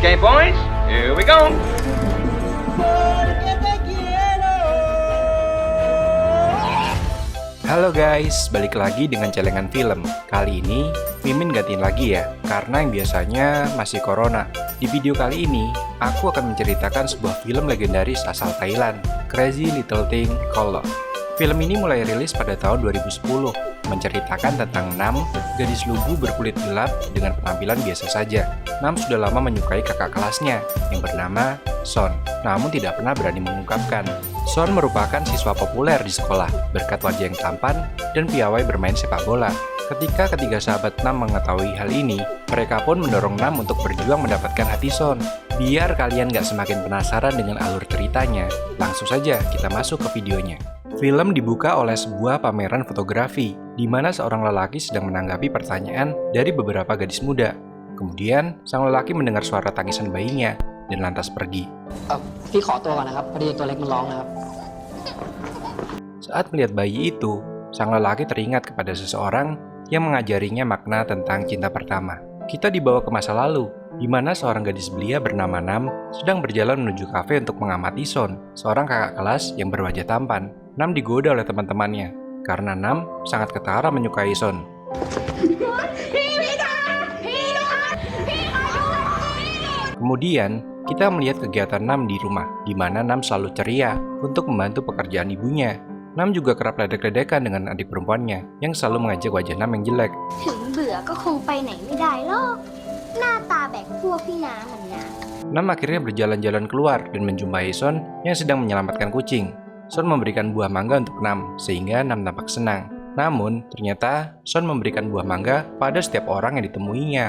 Okay, boys, here we go. Halo guys, balik lagi dengan celengan film. Kali ini, Mimin gantiin lagi ya, karena yang biasanya masih corona. Di video kali ini, aku akan menceritakan sebuah film legendaris asal Thailand, Crazy Little Thing Called Love. Film ini mulai rilis pada tahun 2010, menceritakan tentang Nam, gadis lugu berkulit gelap dengan penampilan biasa saja. Nam sudah lama menyukai kakak kelasnya, yang bernama Son, namun tidak pernah berani mengungkapkan. Son merupakan siswa populer di sekolah, berkat wajah yang tampan dan piawai bermain sepak bola. Ketika ketiga sahabat Nam mengetahui hal ini, mereka pun mendorong Nam untuk berjuang mendapatkan hati Son. Biar kalian gak semakin penasaran dengan alur ceritanya, langsung saja kita masuk ke videonya. Film dibuka oleh sebuah pameran fotografi, di mana seorang lelaki sedang menanggapi pertanyaan dari beberapa gadis muda. Kemudian, sang lelaki mendengar suara tangisan bayinya dan lantas pergi. พี่ขอตัวก่อนนะครับพอดีตัวเล็กมันร้องนะครับ Saat melihat bayi itu, sang lelaki teringat kepada seseorang yang mengajarinya makna tentang cinta pertama. Kita dibawa ke masa lalu, di mana seorang gadis belia bernama Nam sedang berjalan menuju kafe untuk mengamati Son, seorang kakak kelas yang berwajah tampan. Nam digoda oleh teman-temannya, karena Nam sangat ketara menyukai Son. Kemudian, kita melihat kegiatan Nam di rumah, di mana Nam selalu ceria untuk membantu pekerjaan ibunya. Nam juga kerap ledek-ledekan dengan adik perempuannya, yang selalu mengajak wajah Nam yang jelek. ถึงเบื่อก็คงไปไหนไม่ได้หรอกหน้าตาแบบพวกพี่น้าเหมือนนะ Nam akhirnya berjalan-jalan keluar dan menjumpai Son yang sedang menyelamatkan kucing. Son memberikan buah mangga untuk Nam, sehingga Nam tampak senang. Namun, ternyata Son memberikan buah mangga pada setiap orang yang ditemuinya.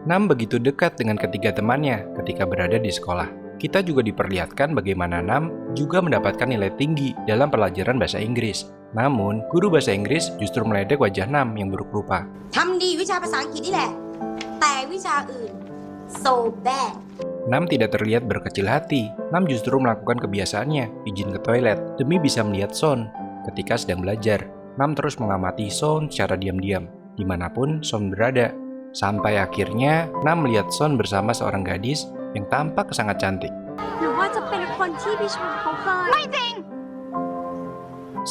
Nam begitu dekat dengan ketiga temannya ketika berada di sekolah. Kita juga diperlihatkan bagaimana Nam juga mendapatkan nilai tinggi dalam pelajaran bahasa Inggris. Namun, guru bahasa Inggris justru meledek wajah Nam yang buruk rupa. ทำดีวิชาภาษาอังกฤษนี่แหละ แต่วิชาอื่น so bad Nam tidak terlihat berkecil hati. Nam justru melakukan kebiasaannya, izin ke toilet, demi bisa melihat Son ketika sedang belajar. Nam terus mengamati Son secara diam-diam, dimanapun Son berada. Sampai akhirnya, Nam melihat Son bersama seorang gadis yang tampak sangat cantik. หรือว่าจะเป็นคนที่พี่ชมเขาเคยไม่จริง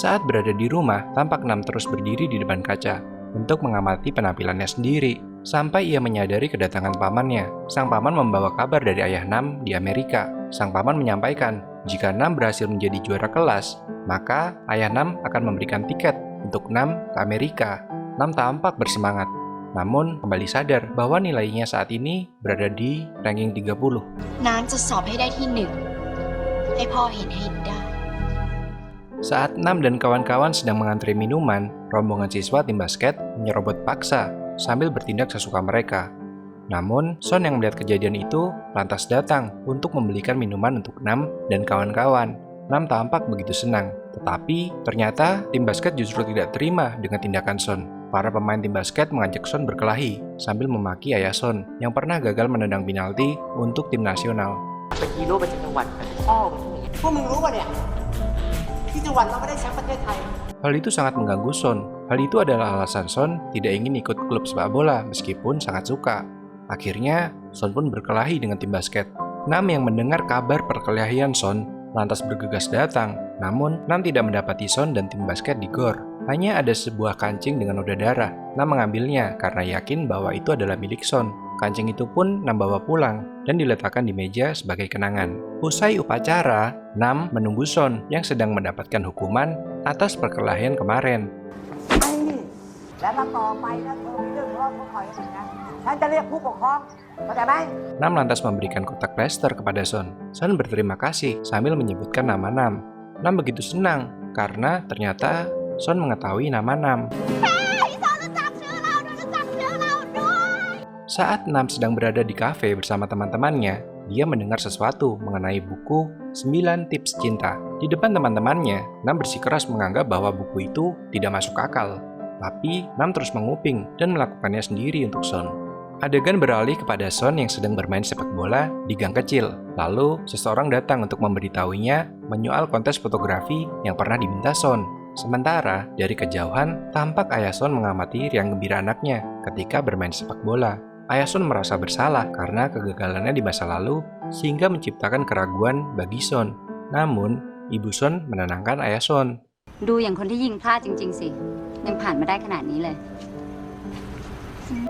Saat berada di rumah, tampak Nam terus berdiri di depan kaca untuk mengamati penampilannya sendiri. Sampai ia menyadari kedatangan pamannya. Sang paman membawa kabar dari ayah Nam di Amerika. Sang paman menyampaikan, jika Nam berhasil menjadi juara kelas, maka ayah Nam akan memberikan tiket untuk Nam ke Amerika. Nam tampak bersemangat, namun kembali sadar bahwa nilainya saat ini berada di ranking 30. น้ำจะสอบให้ได้ที่หนึ่งให้พ่อเห็นให้ได้ Saat Nam dan kawan-kawan sedang mengantri minuman, rombongan siswa tim basket menyerobot paksa sambil bertindak sesuka mereka. Namun, Son yang melihat kejadian itu lantas datang untuk membelikan minuman untuk Nam dan kawan-kawan. Nam tampak begitu senang, tetapi ternyata tim basket justru tidak terima dengan tindakan Son. Para pemain tim basket mengajak Son berkelahi sambil memaki ayah Son yang pernah gagal menendang penalti untuk tim nasional. เป็นฮีโร่ประจำจังหวัดพ่อพวกมึงรู้ป่ะเนี่ยที่จังหวัดเราไม่ได้แชมป์ประเทศไทย Hal itu sangat mengganggu Son. Hal itu adalah alasan Son tidak ingin ikut klub sepak bola meskipun sangat suka. Akhirnya, Son pun berkelahi dengan tim basket. Nam yang mendengar kabar perkelahian Son lantas bergegas datang. Namun, Nam tidak mendapati Son dan tim basket di gor. Hanya ada sebuah kancing dengan noda darah. Nam mengambilnya karena yakin bahwa itu adalah milik Son. Kancing itu pun Nam bawa pulang dan diletakkan di meja sebagai kenangan. Usai upacara, Nam menunggu Son yang sedang mendapatkan hukuman atas perkelahian kemarin. และถ้าต่อไปนะเธอมีเรื่องทะเลาะกับใครอีกนะฉันจะเรียกผู้ปกครองเข้าใจไหม Nam lantas memberikan kotak plester kepada Son. Son berterima kasih sambil menyebutkan nama Nam. Nam begitu senang karena ternyata Son mengetahui nama Nam. Saat Nam sedang berada di kafe bersama teman-temannya, dia mendengar sesuatu mengenai buku 9 Tips Cinta. Di depan teman-temannya, Nam bersikeras menganggap bahwa buku itu tidak masuk akal. Tapi, Nam terus menguping dan melakukannya sendiri untuk Son. Adegan beralih kepada Son yang sedang bermain sepak bola di gang kecil. Lalu, seseorang datang untuk memberitahunya menyoal kontes fotografi yang pernah diminta Son. Sementara, dari kejauhan, tampak ayah Son mengamati riang gembira anaknya ketika bermain sepak bola. Ayah Son merasa bersalah karena kegagalannya di masa lalu sehingga menciptakan keraguan bagi Son. Namun, Ibu Son menenangkan Ayah Son. ดูอย่างคนที่ยิงพลาดจริงๆสิยังผ่านมาได้ขนาดนี้เลย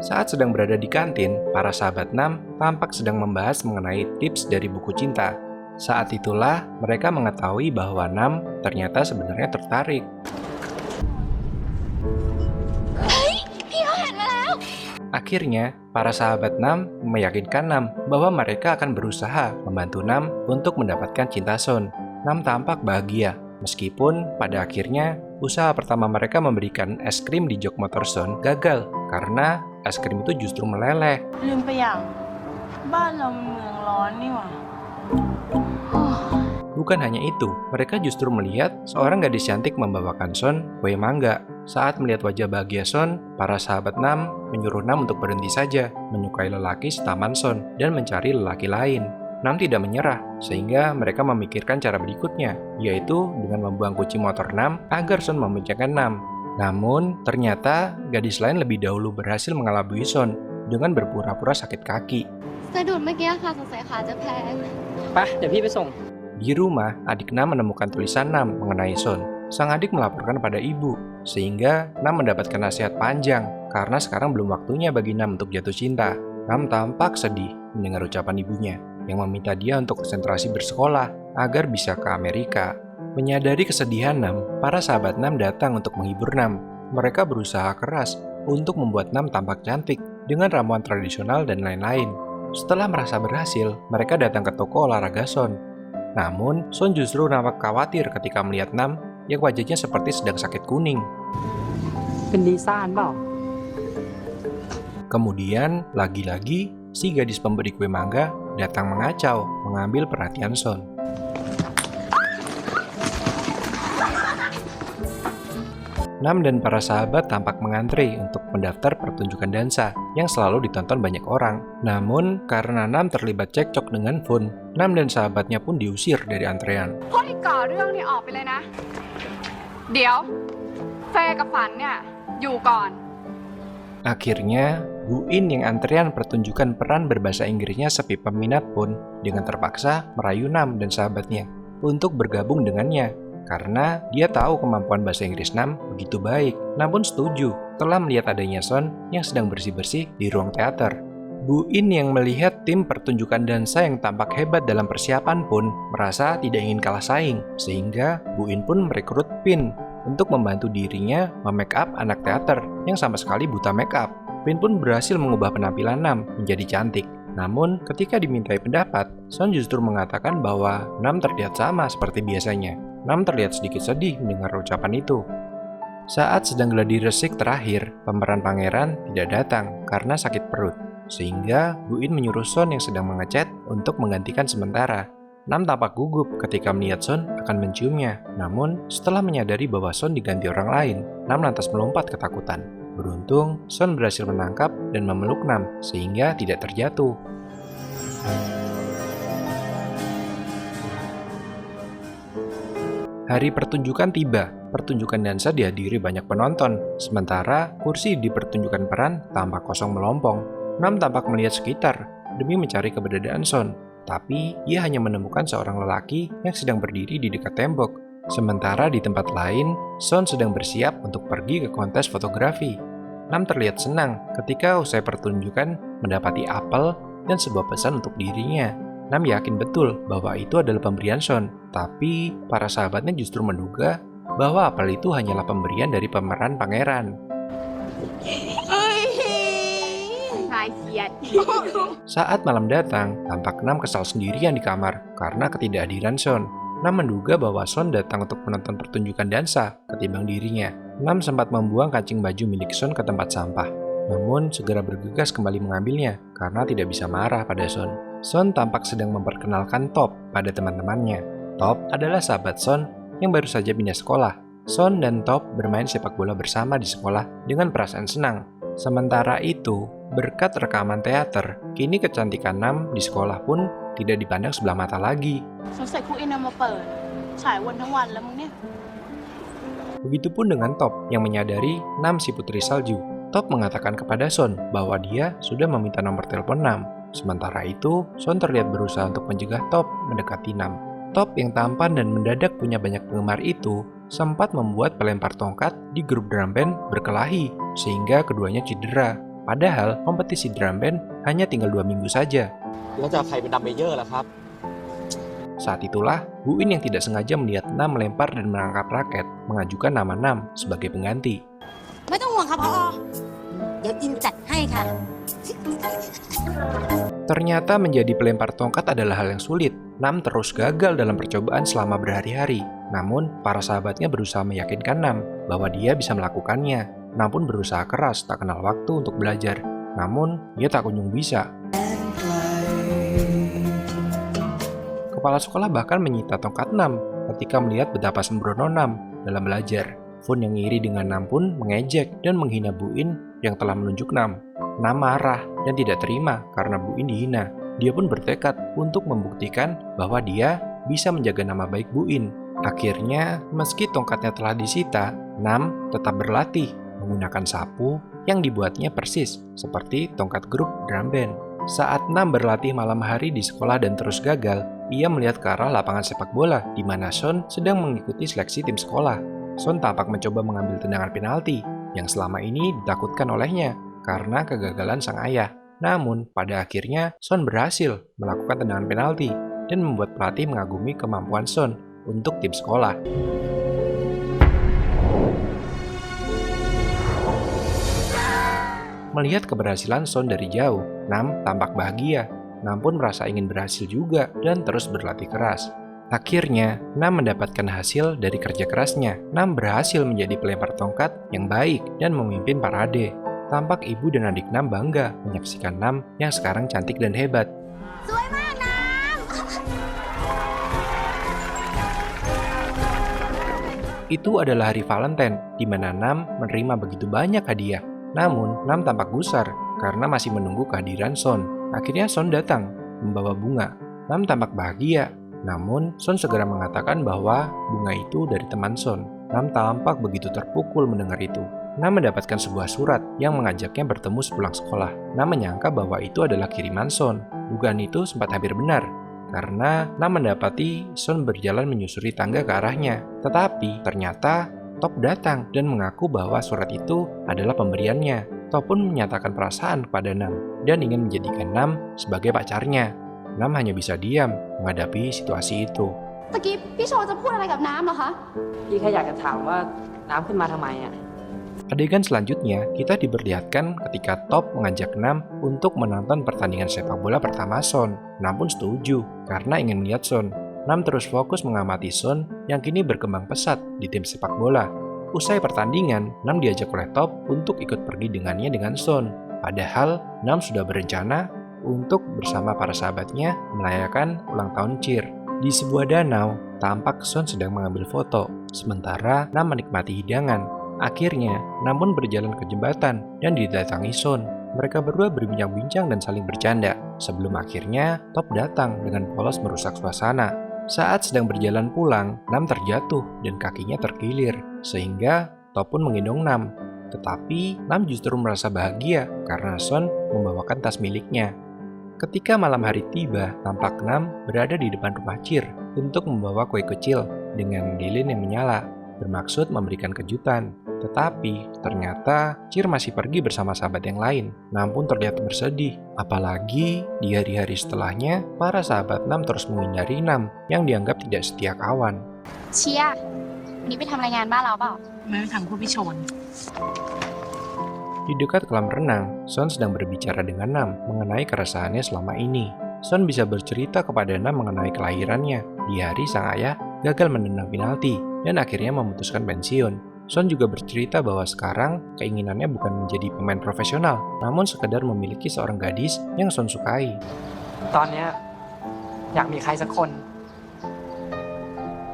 Saat sedang berada di kantin, para sahabat Nam tampak sedang membahas mengenai tips dari buku cinta. Saat itulah mereka mengetahui bahwa Nam ternyata sebenarnya tertarik. Akhirnya, para sahabat Nam meyakinkan Nam bahwa mereka akan berusaha membantu Nam untuk mendapatkan cinta Son. Nam tampak bahagia, meskipun pada akhirnya usaha pertama mereka memberikan es krim di jok motor Son gagal karena es krim itu justru meleleh. ลืมไปอย่างบ้านเรามันเมืองร้อนนี่หว่า Bukan hanya itu, mereka justru melihat seorang gadis cantik membawakan Son kue mangga. Saat melihat wajah bahagia Son, para sahabat Nam menyuruh Nam untuk berhenti saja, menyukai lelaki setaman Son, dan mencari lelaki lain. Nam tidak menyerah, sehingga mereka memikirkan cara berikutnya, yaitu dengan membuang kunci motor Nam agar Son memboncengkan Nam. Namun, ternyata gadis lain lebih dahulu berhasil mengelabui Son dengan berpura-pura sakit kaki. สะดุดเมื่อกี้ค่ะสงสัยขาจะแพง Di rumah, adik Nam menemukan tulisan Nam mengenai Son. Sang adik melaporkan pada ibu, sehingga Nam mendapatkan nasihat panjang karena sekarang belum waktunya bagi Nam untuk jatuh cinta. Nam tampak sedih mendengar ucapan ibunya yang meminta dia untuk konsentrasi bersekolah agar bisa ke Amerika. Menyadari kesedihan Nam, para sahabat Nam datang untuk menghibur Nam. Mereka berusaha keras untuk membuat Nam tampak cantik dengan ramuan tradisional dan lain-lain. Setelah merasa berhasil, mereka datang ke toko olahraga Son. Namun, Son justru nampak khawatir ketika melihat Nam yang wajahnya seperti sedang sakit kuning. เป็นดีซ่านเปล่า Kemudian, lagi-lagi, si gadis pemberi kue mangga datang mengacau, mengambil perhatian Son. Nam dan para sahabat tampak mengantre untuk mendaftar pertunjukan dansa yang selalu ditonton banyak orang. Namun, karena Nam terlibat cekcok dengan Fun, Nam dan sahabatnya pun diusir dari antrean. พวกที่ก่อเรื่องนี่ออกไปเลยนะ เดี๋ยวเฟยกับฝันเนี่ยอยู่ก่อน Akhirnya, Bu In yang antrean pertunjukan peran berbahasa Inggrisnya sepi peminat pun dengan terpaksa merayu Nam dan sahabatnya untuk bergabung dengannya. Karena dia tahu kemampuan bahasa Inggris Nam begitu baik. Nam pun setuju setelah melihat adanya Son yang sedang bersih-bersih di ruang teater. Bu In yang melihat tim pertunjukan dansa yang tampak hebat dalam persiapan pun merasa tidak ingin kalah saing. Sehingga Bu In pun merekrut Pin untuk membantu dirinya memake up anak teater yang sama sekali buta make up. Pin pun berhasil mengubah penampilan Nam menjadi cantik. Namun, ketika dimintai pendapat, Son justru mengatakan bahwa Nam terlihat sama seperti biasanya. Nam terlihat sedikit sedih mendengar ucapan itu. Saat sedang gladi resik terakhir, pemeran pangeran tidak datang karena sakit perut. Sehingga Bu In menyuruh Son yang sedang mengecat untuk menggantikan sementara. Nam tampak gugup ketika melihat Son akan menciumnya. Namun, setelah menyadari bahwa Son diganti orang lain, Nam lantas melompat ketakutan. Beruntung, Son berhasil menangkap dan memeluk Nam sehingga tidak terjatuh. Hari pertunjukan tiba. Pertunjukan dansa dihadiri banyak penonton, sementara kursi di pertunjukan peran tampak kosong melompong. Nam tampak melihat sekitar demi mencari keberadaan Son, tapi ia hanya menemukan seorang lelaki yang sedang berdiri di dekat tembok. Sementara di tempat lain, Son sedang bersiap untuk pergi ke kontes fotografi. Nam terlihat senang ketika usai pertunjukan mendapati apel dan sebuah pesan untuk dirinya. Nam yakin betul bahwa itu adalah pemberian Son, tapi para sahabatnya justru menduga bahwa apel itu hanyalah pemberian dari pemeran pangeran. Saat malam datang, tampak Nam kesal sendirian di kamar karena ketidakhadiran Son. Nam menduga bahwa Son datang untuk menonton pertunjukan dansa ketimbang dirinya. Nam sempat membuang kancing baju milik Son ke tempat sampah, namun segera bergegas kembali mengambilnya karena tidak bisa marah pada Son. Son tampak sedang memperkenalkan Top pada teman-temannya. Top adalah sahabat Son yang baru saja pindah sekolah. Son dan Top bermain sepak bola bersama di sekolah dengan perasaan senang. Sementara itu, berkat rekaman teater, kini kecantikan Nam di sekolah pun tidak dipandang sebelah mata lagi. สงสัยครูอินเอามาเปิดฉายวนทั้งวันแล้วมึงเนี่ย Begitupun dengan Top yang menyadari Nam si putri salju. Top mengatakan kepada Son bahwa dia sudah meminta nomor telepon Nam. Sementara itu, Son terlihat berusaha untuk mencegah Top mendekati Nam. Top yang tampan dan mendadak punya banyak penggemar itu sempat membuat pelempar tongkat di grup drum band berkelahi sehingga keduanya cedera. Padahal kompetisi drum band hanya tinggal 2 minggu saja. Saat itulah, Bu In yang tidak sengaja melihat Nam melempar dan menangkap raket mengajukan nama Nam sebagai pengganti. ไม่ต้องห่วงค่ะผอ.เดี๋ยวอินจัดให้ค่ะ Ternyata menjadi pelempar tongkat adalah hal yang sulit. Nam terus gagal dalam percobaan selama berhari-hari. Namun, para sahabatnya berusaha meyakinkan Nam bahwa dia bisa melakukannya. Nam pun berusaha keras tak kenal waktu untuk belajar. Namun, ia tak kunjung bisa. Kepala sekolah bahkan menyita tongkat Nam ketika melihat betapa sembrono Nam dalam belajar. Fun yang iri dengan Nam pun mengejek dan menghina Bu In yang telah menunjuk Nam. Nam marah dan tidak terima karena Bu In dihina. Dia pun bertekad untuk membuktikan bahwa dia bisa menjaga nama baik Bu In. Akhirnya, meski tongkatnya telah disita, Nam tetap berlatih menggunakan sapu yang dibuatnya persis seperti tongkat grup drum band. Saat Nam berlatih malam hari di sekolah dan terus gagal, ia melihat ke arah lapangan sepak bola di mana Son sedang mengikuti seleksi tim sekolah. Son tampak mencoba mengambil tendangan penalti yang selama ini ditakutkan olehnya karena kegagalan sang ayah. Namun, pada akhirnya Son berhasil melakukan tendangan penalti dan membuat pelatih mengagumi kemampuan Son untuk tim sekolah. Melihat keberhasilan Son dari jauh, Nam tampak bahagia. Nam pun merasa ingin berhasil juga dan terus berlatih keras. Akhirnya, Nam mendapatkan hasil dari kerja kerasnya. Nam berhasil menjadi pelempar tongkat yang baik dan memimpin parade. Tampak ibu dan adik Nam bangga menyaksikan Nam yang sekarang cantik dan hebat. Itu adalah hari Valentine, di mana Nam menerima begitu banyak hadiah. Namun, Nam tampak gusar karena masih menunggu kehadiran Son. Akhirnya Son datang, membawa bunga. Nam tampak bahagia. Namun, Son segera mengatakan bahwa bunga itu dari teman Son. Nam tampak begitu terpukul mendengar itu. Nam mendapatkan sebuah surat yang mengajaknya bertemu sepulang sekolah. Nam menyangka bahwa itu adalah kiriman Son. Dugaan itu sempat hampir benar, karena Nam mendapati Son berjalan menyusuri tangga ke arahnya. Tetapi, ternyata Top datang dan mengaku bahwa surat itu adalah pemberiannya. Top pun menyatakan perasaan kepada Nam dan ingin menjadikan Nam sebagai pacarnya. Nam hanya bisa diam menghadapi situasi itu. ตะกี้พี่โชจะพูดอะไรกับน้ำเหรอคะ พี่แค่อยากจะถามว่าน้ำขึ้นมาทำไมอ่ะ Adegan selanjutnya, kita diperlihatkan ketika Top mengajak Nam untuk menonton pertandingan sepak bola pertama Son. Nam pun setuju, karena ingin melihat Son. Nam terus fokus mengamati Son yang kini berkembang pesat di tim sepak bola. Usai pertandingan, Nam diajak oleh Top untuk ikut pergi dengannya dengan Son. Padahal, Nam sudah berencana untuk bersama para sahabatnya merayakan ulang tahun Cheer. Di sebuah danau, tampak Son sedang mengambil foto, sementara Nam menikmati hidangan. Akhirnya, Nam pun berjalan ke jembatan dan didatangi Son. Mereka berdua berbincang-bincang dan saling bercanda, sebelum akhirnya Top datang dengan polos merusak suasana. Saat sedang berjalan pulang, Nam terjatuh dan kakinya terkilir, sehingga Top pun menggendong Nam. Tetapi, Nam justru merasa bahagia karena Son membawakan tas miliknya. Ketika malam hari tiba, tampak Nam berada di depan rumah Cheer untuk membawa kue kecil dengan lilin yang menyala, bermaksud memberikan kejutan. Tetapi, ternyata Cheer masih pergi bersama sahabat yang lain. Nam pun terlihat bersedih. Apalagi, di hari-hari setelahnya, para sahabat Nam terus menghindari Nam yang dianggap tidak setia kawan. เชียร์วันนี้ไปทำรายงานบ้านเราเปล่า ไม่ไปทำผู้พี่ชน Di dekat kolam renang, Son sedang berbicara dengan Nam mengenai keresahannya selama ini. Son bisa bercerita kepada Nam mengenai kelahirannya di hari sang ayah gagal menendang penalti dan akhirnya memutuskan pensiun. Son juga bercerita bahwa sekarang keinginannya bukan menjadi pemain profesional, namun sekedar memiliki seorang gadis yang Son sukai. ตอนเนี้ยอยากมีใครสักคน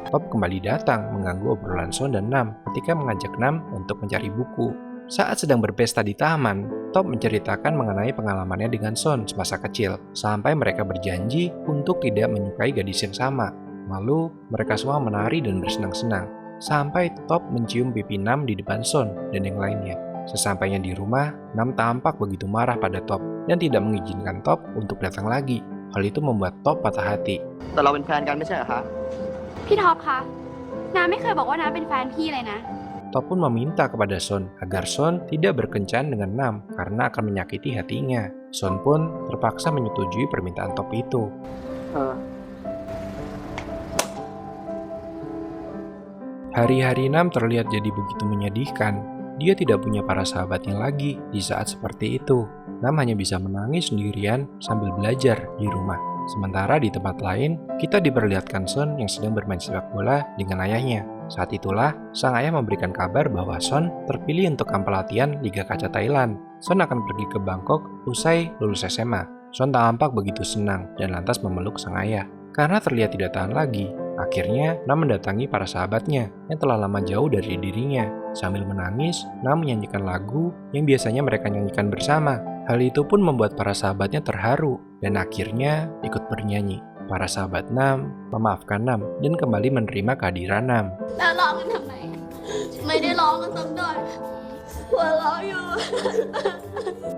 Top kembali datang mengganggu obrolan Son dan Nam ketika mengajak Nam untuk mencari buku. Saat sedang berpesta di taman, Top menceritakan mengenai pengalamannya dengan Son semasa kecil, sampai mereka berjanji untuk tidak menyukai gadis yang sama. Lalu, mereka semua menari dan bersenang-senang, sampai Top mencium pipi Nam di depan Son dan yang lainnya. Sesampainya di rumah, Nam tampak begitu marah pada Top dan tidak mengizinkan Top untuk datang lagi. Hal itu membuat Top patah hati. แต่เราเป็นแฟนกันไม่ใช่เหรอคะ พี่ท็อปคะน้าไม่เคยบอกว่าน้าเป็นแฟนพี่เลยนะ Top pun meminta kepada Son agar Son tidak berkencan dengan Nam karena akan menyakiti hatinya. Son pun terpaksa menyetujui permintaan Top itu. Hari-hari Nam terlihat jadi begitu menyedihkan. Dia tidak punya para sahabatnya lagi di saat seperti itu. Nam hanya bisa menangis sendirian sambil belajar di rumah. Sementara di tempat lain, kita diperlihatkan Son yang sedang bermain sepak bola dengan ayahnya. Saat itulah, sang ayah memberikan kabar bahwa Son terpilih untuk kamp pelatihan Liga Kaca Thailand. Son akan pergi ke Bangkok usai lulus SMA. Son tampak begitu senang dan lantas memeluk sang ayah. Karena terlihat tidak tahan lagi, akhirnya Nam mendatangi para sahabatnya yang telah lama jauh dari dirinya. Sambil menangis, Nam menyanyikan lagu yang biasanya mereka nyanyikan bersama. Hal itu pun membuat para sahabatnya terharu dan akhirnya ikut bernyanyi. Para sahabat Nam memaafkan Nam dan kembali menerima kehadiran Nam. แล้วร้องกันทำไมไม่ได้ร้องกันสักหน่อยหัวเราะอยู่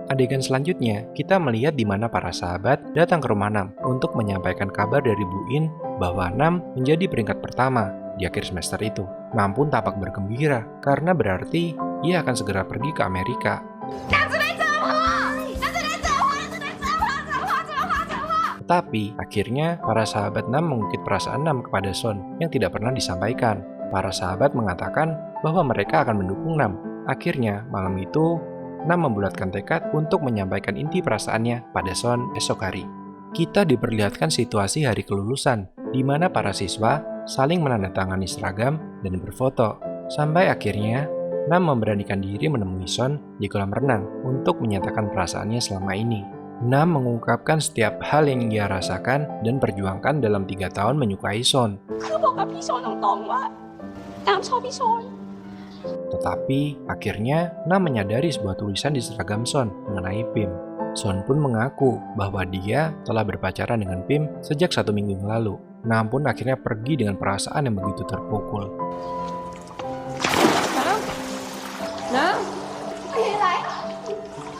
Adegan selanjutnya, kita melihat di mana para sahabat datang ke rumah Nam untuk menyampaikan kabar dari Bu In bahwa Nam menjadi peringkat pertama di akhir semester itu. Nam pun tampak bergembira karena berarti ia akan segera pergi ke Amerika. Tetapi akhirnya para sahabat Nam mengungkit perasaan Nam kepada Son yang tidak pernah disampaikan. Para sahabat mengatakan bahwa mereka akan mendukung Nam. Akhirnya malam itu Nam membulatkan tekad untuk menyampaikan inti perasaannya pada Son esok hari. Kita diperlihatkan situasi hari kelulusan, di mana para siswa saling menandatangani seragam dan berfoto. Sampai akhirnya, Nam memberanikan diri menemui Son di kolam renang untuk menyatakan perasaannya selama ini. Nam mengungkapkan setiap hal yang ia rasakan dan perjuangkan dalam 3 tahun menyukai Son. คือบอกกับพี่โซนตรงๆว่าน้ำชอบพี่โซน Tetapi akhirnya Nam menyadari sebuah tulisan di seragam Son mengenai Pim. Son pun mengaku bahwa dia telah berpacaran dengan Pim sejak 1 minggu yang lalu. Nam pun akhirnya pergi dengan perasaan yang begitu terpukul.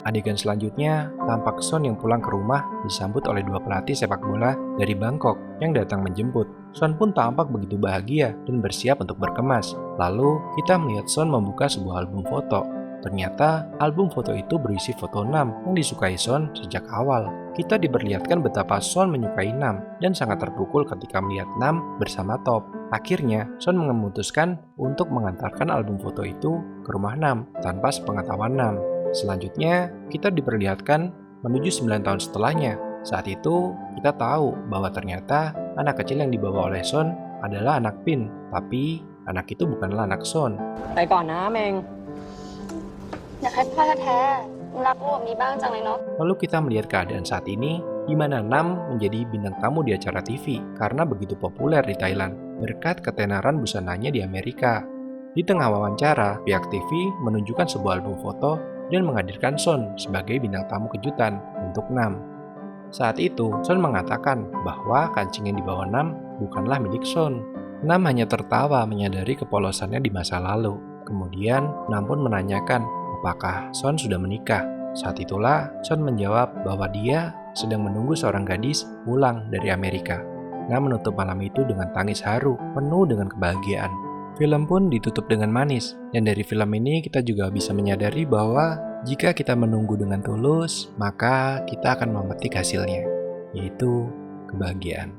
Adegan selanjutnya, tampak Son yang pulang ke rumah disambut oleh 2 pelatih sepak bola dari Bangkok yang datang menjemput. Son pun tampak begitu bahagia dan bersiap untuk berkemas. Lalu, kita melihat Son membuka sebuah album foto. Ternyata, album foto itu berisi foto Nam yang disukai Son sejak awal. Kita diperlihatkan betapa Son menyukai Nam dan sangat terpukul ketika melihat Nam bersama Top. Akhirnya, Son memutuskan untuk mengantarkan album foto itu ke rumah Nam tanpa sepengetahuan Nam. Selanjutnya, kita diperlihatkan menuju 9 tahun setelahnya. Saat itu, kita tahu bahwa ternyata anak kecil yang dibawa oleh Son adalah anak Pin, tapi anak itu bukanlah anak Son. ไปก่อนนะเมง อยากให้พ่อแท้ๆรักลูกแบบนี้บ้างจังเลยเนาะ Lalu kita melihat keadaan saat ini, di mana Nam menjadi bintang tamu di acara TV karena begitu populer di Thailand, berkat ketenaran busananya di Amerika. Di tengah wawancara, pihak TV menunjukkan sebuah album foto dan menghadirkan Son sebagai bintang tamu kejutan untuk Nam. Saat itu, Son mengatakan bahwa kancing yang dibawa Nam bukanlah milik Son. Nam hanya tertawa menyadari kepolosannya di masa lalu. Kemudian, Nam pun menanyakan apakah Son sudah menikah. Saat itulah, Son menjawab bahwa dia sedang menunggu seorang gadis pulang dari Amerika. Nam menutup malam itu dengan tangis haru, penuh dengan kebahagiaan. Film pun ditutup dengan manis, dan dari film ini kita juga bisa menyadari bahwa jika kita menunggu dengan tulus, maka kita akan memetik hasilnya, yaitu kebahagiaan.